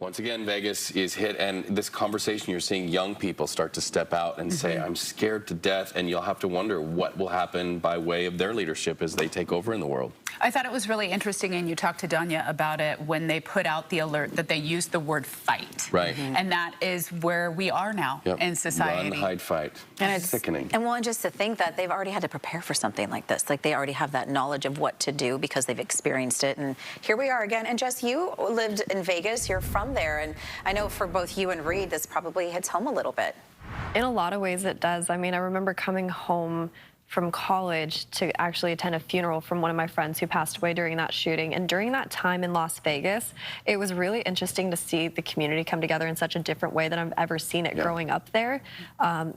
Once again, Vegas is hit, and this conversation, you're seeing young people start to step out and say, I'm scared to death, and you'll have to wonder what will happen by way of their leadership as they take over in the world. I thought it was really interesting, and you talked to Danya about it, when they put out the alert that they used the word fight. Right. And that is where we are now in society. Run, hide, fight. And it's sickening. And well, just to think that they've already had to prepare for something like this. Like, they already have that knowledge of what to do because they've experienced it. And here we are again. And Jess, you lived in Vegas. You're from there. And I know for both you and Reed, this probably hits home a little bit. In a lot of ways it does. I mean, I remember coming home from college to actually attend a funeral from one of my friends who passed away during that shooting. And during that time in Las Vegas, it was really interesting to see the community come together in such a different way than I've ever seen it growing up there.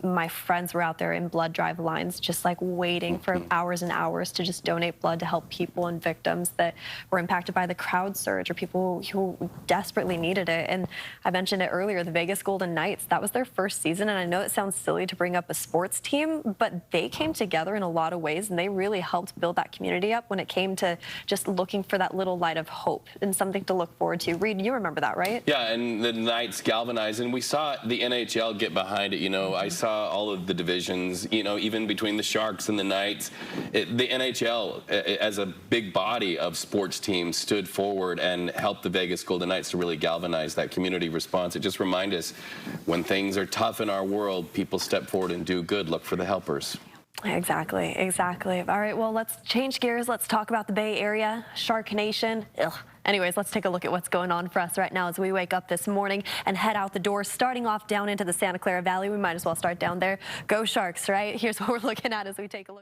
My friends were out there in blood drive lines, just like waiting for hours and hours to just donate blood to help people and victims that were impacted by the crowd surge or people who desperately needed it. And I mentioned it earlier, the Vegas Golden Knights, that was their first season. And I know it sounds silly to bring up a sports team, but they came together in a lot of ways, and they really helped build that community up when it came to just looking for that little light of hope and something to look forward to. Reed, you remember that, right? Yeah, and the Knights galvanized, and we saw the NHL get behind it. You know, I saw all of the divisions, you know, even between the Sharks and the Knights. The NHL, as a big body of sports teams, stood forward and helped the Vegas Golden Knights to really galvanize that community response. It just reminds us, when things are tough in our world, people step forward and do good. Look for the helpers. Exactly, exactly. All right, well, let's change gears. Let's talk about the Bay Area, Shark Nation. Ugh. Anyways, let's take a look at what's going on for us right now as we wake up this morning and head out the door, starting off down into the Santa Clara Valley. We might as well start down there. Go Sharks, right? Here's what we're looking at as we take a look.